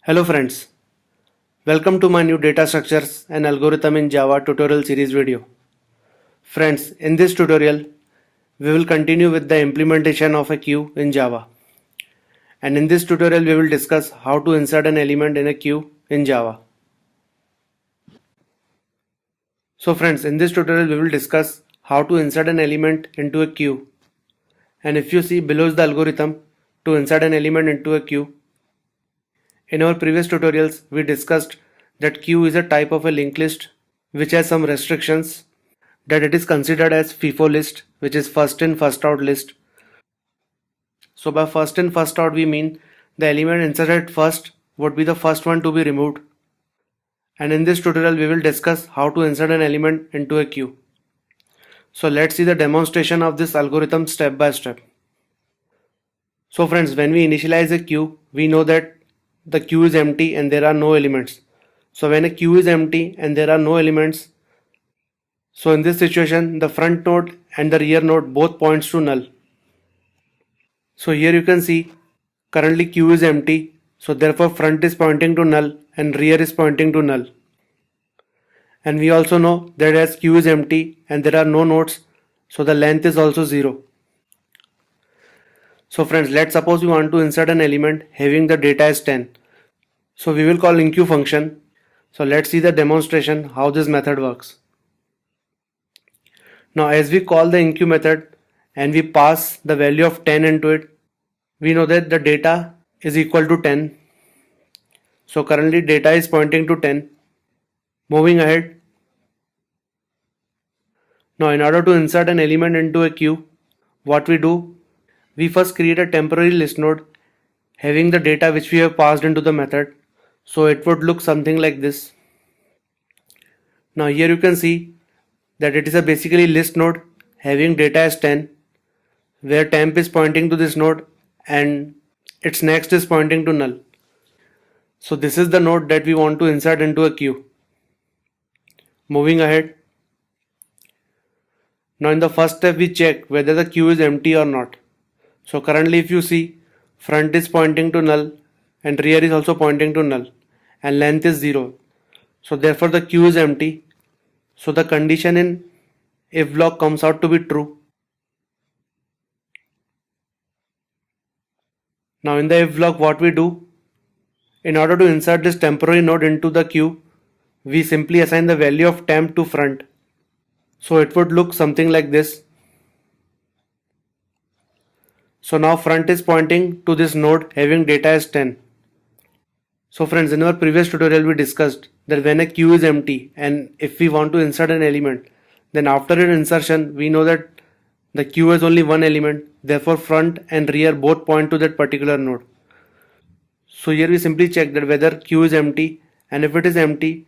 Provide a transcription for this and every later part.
Hello friends, welcome to my new data structures and algorithm in Java tutorial series video. Friends, in this tutorial, we will continue with the implementation of a queue in Java. And in this tutorial, we will discuss how to insert an element in a queue in Java. So friends, in this tutorial, we will discuss how to insert an element into a queue. And if you see below is the algorithm to insert an element into a queue. In our previous tutorials, we discussed that queue is a type of a linked list which has some restrictions, that it is considered as FIFO list, which is first in first out list. So by first in first out we mean the element inserted first would be the first one to be removed. And in this tutorial we will discuss how to insert an element into a queue. So let's see the demonstration of this algorithm step by step. So friends, when we initialize a queue, we know that the queue is empty and there are no elements. So when a queue is empty and there are no elements, so in this situation the front node and the rear node both points to null. So here you can see currently queue is empty, so therefore front is pointing to null and rear is pointing to null. And we also know that as queue is empty and there are no nodes, so the length is also 0. So friends, let's suppose we want to insert an element having the data as 10. So we will call enqueue function. So let's see the demonstration how this method works. Now as we call the enqueue method and we pass the value of 10 into it, we know that the data is equal to 10. So currently data is pointing to 10. Moving ahead. Now in order to insert an element into a queue, what we do, we first create a temporary list node having the data which we have passed into the method. So it would look something like this. Now here you can see that it is a basically list node having data as 10, where temp is pointing to this node and its next is pointing to null. So this is the node that we want to insert into a queue. Moving ahead. Now in the first step we check whether the queue is empty or not. So currently if you see, front is pointing to null and rear is also pointing to null and length is 0. So therefore the queue is empty. So the condition in if block comes out to be true. Now in the if block what we do, in order to insert this temporary node into the queue, we simply assign the value of temp to front. So it would look something like this. So now front is pointing to this node having data as 10. So friends, in our previous tutorial we discussed that when a queue is empty and if we want to insert an element, then after its insertion we know that the queue has only one element, therefore front and rear both point to that particular node. So here we simply check that whether queue is empty, and if it is empty,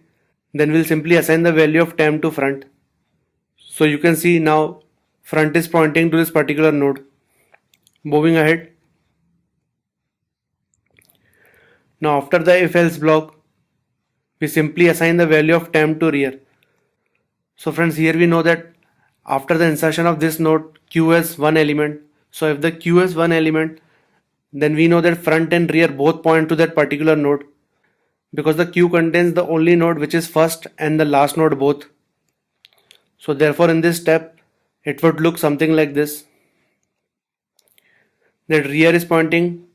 then we'll simply assign the value of temp to front. So you can see now front is pointing to this particular node. Moving ahead. Now after the if else block, we simply assign the value of temp to rear. So friends, here we know that after the insertion of this node, queue has one element. So if the queue has one element, then we know that front and rear both point to that particular node, because the queue contains the only node which is first and the last node both. So therefore in this step it would look something like this, that rear is pointing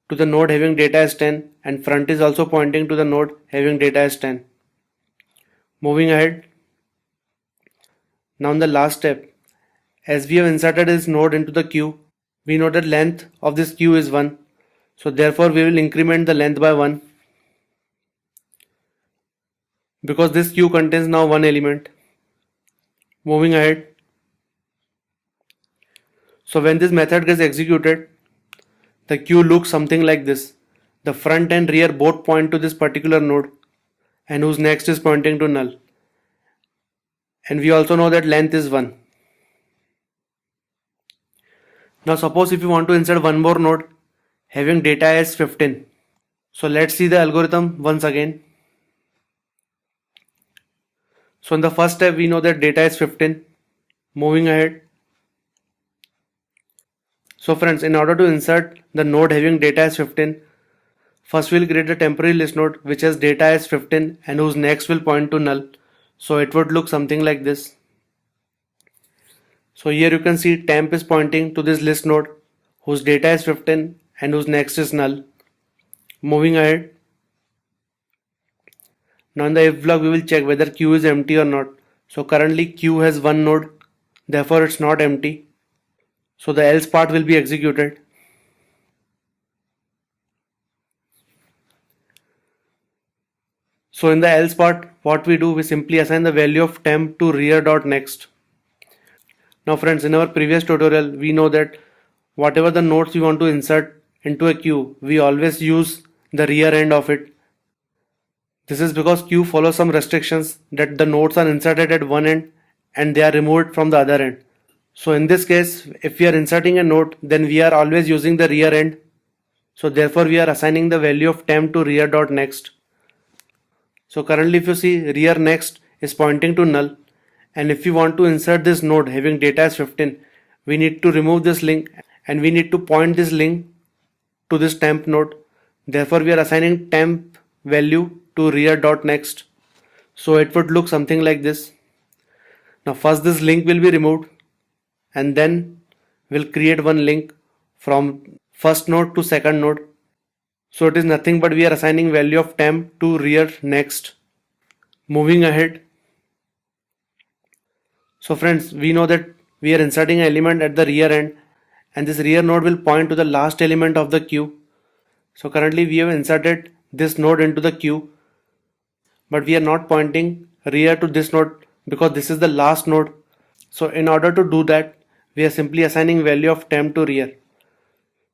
to the node having data as 10 and front is also pointing to the node having data as 10. Moving ahead. Now in the last step, as we have inserted this node into the queue, we know that length of this queue is 1. So therefore we will increment the length by 1, because this queue contains now one element. Moving ahead. So when this method gets executed, the queue looks something like this. The front and rear both point to this particular node and whose next is pointing to null. And we also know that length is 1. Now suppose if you want to insert one more node having data as 15. So let's see the algorithm once again. So in the first step we know that data is 15. Moving ahead. So friends, in order to insert the node having data as 15, First we'll create a temporary list node which has data as 15 and whose next will point to null. So it would look something like this. So here you can see temp is pointing to this list node whose data is 15 and whose next is null. Moving ahead. Now in the if block we will check whether queue is empty or not. So currently queue has one node, therefore it's not empty. So the else part will be executed. So in the else part, what we do, we simply assign the value of temp to rear.next. Now friends, in our previous tutorial, we know that whatever the nodes we want to insert into a queue, we always use the rear end of it. This is because queue follows some restrictions that the nodes are inserted at one end and they are removed from the other end. So in this case, if we are inserting a node, then we are always using the rear end. So therefore we are assigning the value of temp to rear.next. So currently if you see, rear next is pointing to null, and if we want to insert this node having data as 15, we need to remove this link and we need to point this link to this temp node. Therefore we are assigning temp value to rear.next. So it would look something like this. Now first this link will be removed and then we'll create one link from first node to second node. So it is nothing but we are assigning value of temp to rear next. Moving ahead. So friends, we know that we are inserting an element at the rear end and this rear node will point to the last element of the queue. So currently we have inserted this node into the queue, but we are not pointing rear to this node because this is the last node. So in order to do that, we are simply assigning value of temp to rear.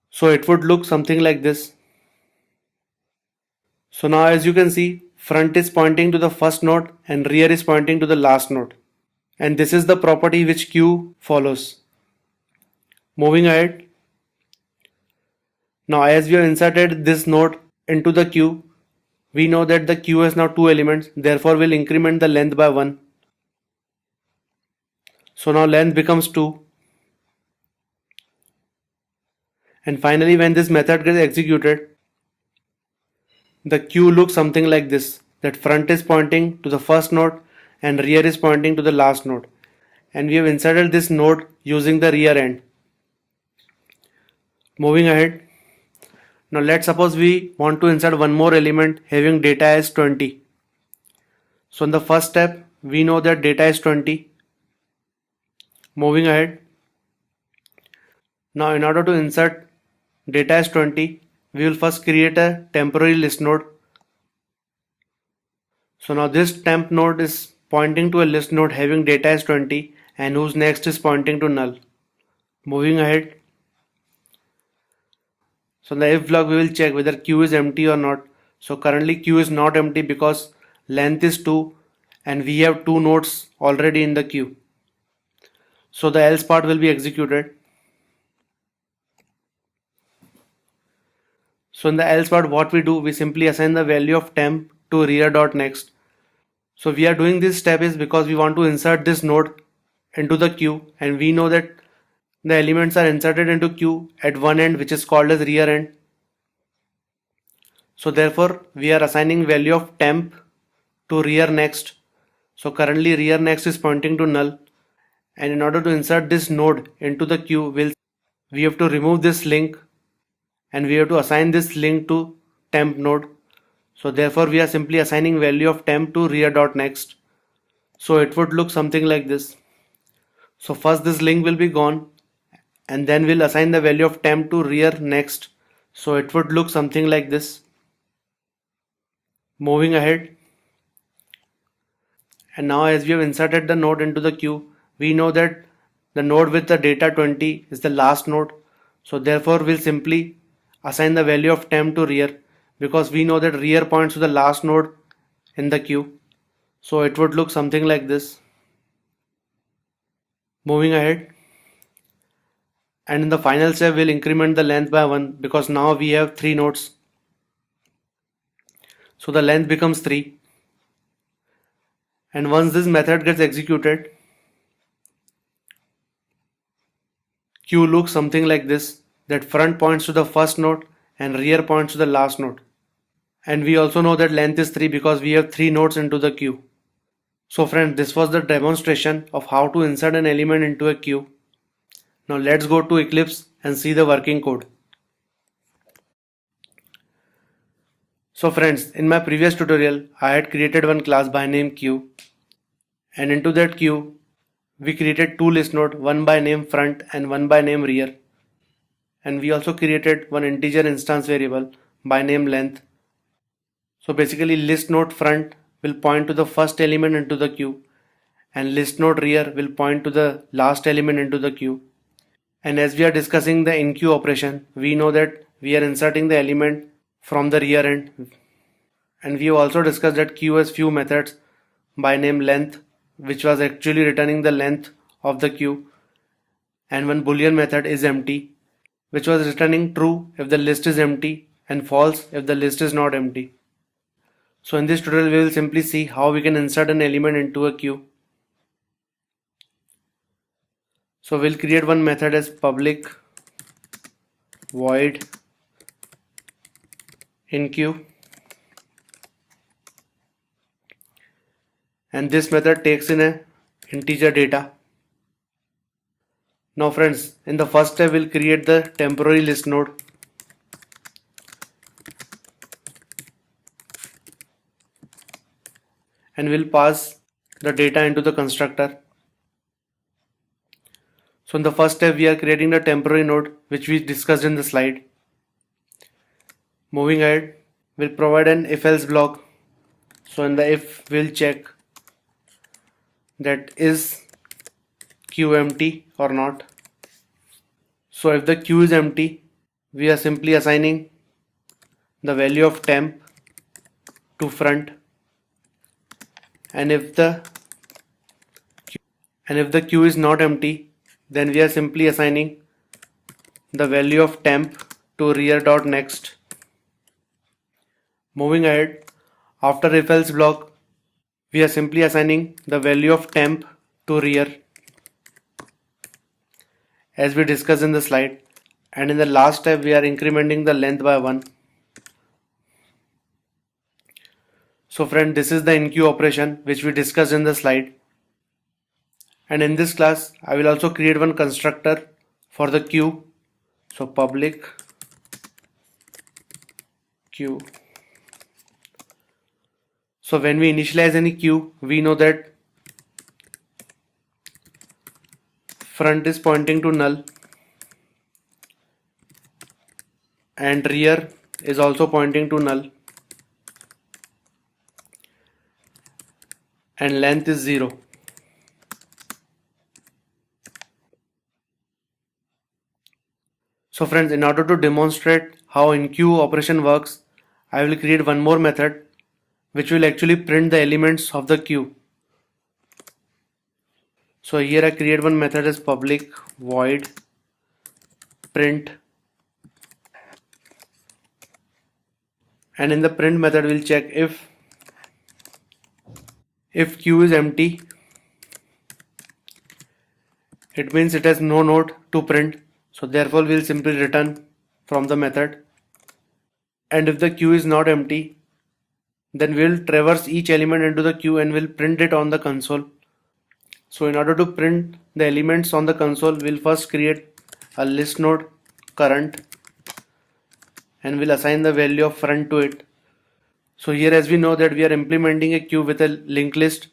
So it would look something like this. So now as you can see, front is pointing to the first node and rear is pointing to the last node. And this is the property which queue follows. Moving ahead. Now as we have inserted this node into the queue, we know that the queue has now two elements, therefore we'll increment the length by 1. So now length becomes 2. And finally when this method gets executed, the queue looks something like this, that front is pointing to the first node and rear is pointing to the last node. And we have inserted this node using the rear end. Moving ahead. Now let's suppose we want to insert one more element having data as 20. So in the first step, we know that data is 20. Moving ahead. Now in order to insert data as 20, we will first create a temporary list node. So now this temp node is pointing to a list node having data as 20 and whose next is pointing to null. Moving ahead. So in the if block we will check whether queue is empty or not. So currently queue is not empty because length is 2 and we have 2 nodes already in the queue. So the else part will be executed. So in the else part, what we do, we simply assign the value of temp to rear.next. So we are doing this step is because we want to insert this node into the queue and we know that the elements are inserted into queue at one end which is called as rear end. So therefore we are assigning value of temp to rear next. So currently rear next is pointing to null, and in order to insert this node into the queue, we have to remove this link and we have to assign this link to temp node. So therefore we are simply assigning value of temp to rear.next. So it would look something like this. So first this link will be gone and then we'll assign the value of temp to rear next. So it would look something like this. Moving ahead. And now as we have inserted the node into the queue, we know that the node with the data 20 is the last node. So therefore we'll simply assign the value of temp to rear because we know that rear points to the last node in the queue. So it would look something like this. Moving ahead. And in the final step we'll increment the length by 1 because now we have 3 nodes. So the length becomes 3. And once this method gets executed, queue looks something like this, that front points to the first node and rear points to the last node. And we also know that length is 3 because we have 3 nodes into the queue. So friends, this was the demonstration of how to insert an element into a queue. Now let's go to Eclipse and see the working code. So friends, in my previous tutorial, I had created one class by name queue, and into that queue, we created two list nodes, one by name front and one by name rear. And we also created one integer instance variable by name length. So basically list node front will point to the first element into the queue, and list node rear will point to the last element into the queue. And as we are discussing the in queue operation, we know that we are inserting the element from the rear end. And we have also discussed that queue has few methods by name length, which was actually returning the length of the queue, and one boolean method is empty, which was returning true if the list is empty and false if the list is not empty. So in this tutorial we will simply see how we can insert an element into a queue. So we'll create one method as public void in queue, and this method takes in a integer data. Now friends, in the first step we'll create the temporary list node, and we'll pass the data into the constructor. So in the first step we are creating the temporary node which we discussed in the slide. Moving ahead, we'll provide an if else block. So in the if, we'll check that is queue empty or not. So if the queue is empty, we are simply assigning the value of temp to front, and if the queue is not empty, then we are simply assigning the value of temp to rear.next. Moving ahead, after if else block, we are simply assigning the value of temp to rear as we discussed in the slide, and in the last step we are incrementing the length by 1. So friend, this is the in queue operation which we discussed in the slide, and in this class I will also create one constructor for the queue. So public queue. So when we initialize any queue, we know that front is pointing to null and rear is also pointing to null, and length is 0. So friends, in order to demonstrate how in queue operation works, I will create one more method which will actually print the elements of the queue. So here I create one method as public void print, and in the print method we'll check if queue is empty, it means it has no node to print, so therefore we'll simply return from the method. And if the queue is not empty, then we'll traverse each element into the queue and we'll print it on the console. So in order to print the elements on the console, we'll first create a list node current and we'll assign the value of front to it. So here, as we know that we are implementing a queue with a linked list,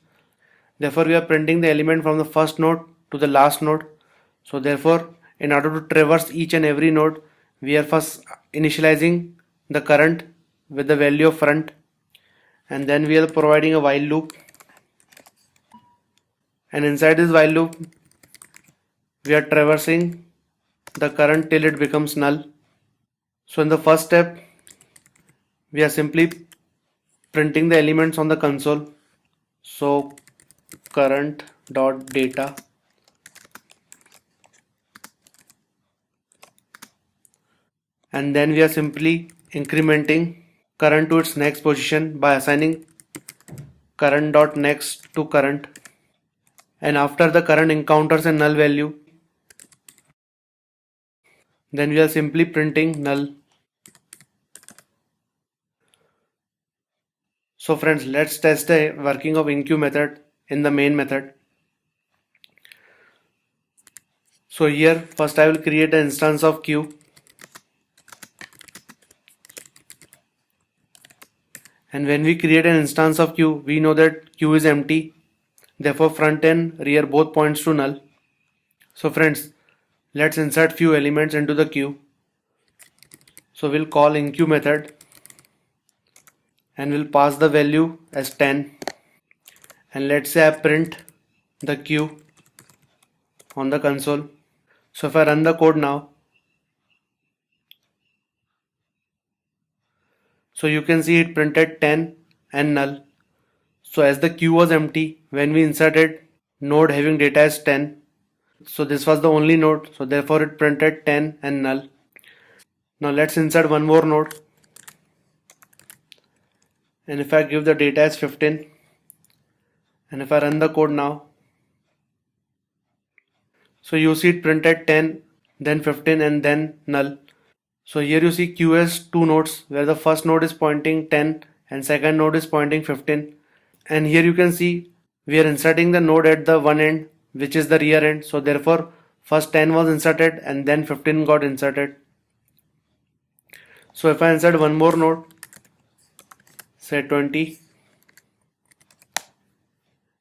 therefore we are printing the element from the first node to the last node. So therefore, in order to traverse each and every node, we are first initializing the current with the value of front, and then we are providing a while loop, and inside this while loop we are traversing the current till it becomes null. So in the first step we are simply printing the elements on the console. So current dot data, and then we are simply incrementing current to its next position by assigning current dot next to current, and after the current encounters a null value, then we are simply printing null. So friends, let's test the working of enqueue method in the main method. So here first I will create an instance of queue, and when we create an instance of queue, we know that queue is empty, therefore front and rear both points to null. So friends, let's insert few elements into the queue. So we'll call enqueue method and we'll pass the value as 10, and let's say I print the queue on the console. So if I run the code now, so you can see it printed 10 and null. So as the queue was empty, when we inserted node having data as 10, so this was the only node, so therefore it printed 10 and null. Now let's insert one more node, and if I give the data as 15, and if I run the code now, so you see it printed 10, then 15 and then null. So here you see queue has two nodes where the first node is pointing 10 and second node is pointing 15. And here you can see we are inserting the node at the one end, which is the rear end. So therefore first 10 was inserted and then 15 got inserted. So if I insert one more node, say 20,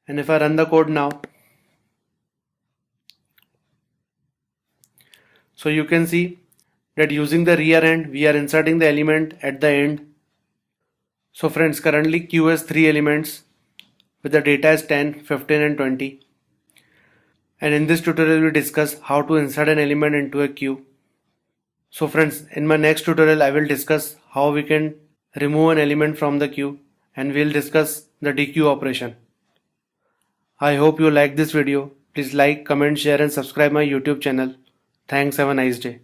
and if I run the code now, so you can see that using the rear end we are inserting the element at the end. So friends, currently queue has 3 elements with the data as 10, 15 and 20. And in this tutorial we discuss how to insert an element into a queue. So friends, in my next tutorial I will discuss how we can remove an element from the queue, and we'll discuss the dequeue operation. I hope you like this video. Please like, comment, share and subscribe my YouTube channel. Thanks, have a nice day.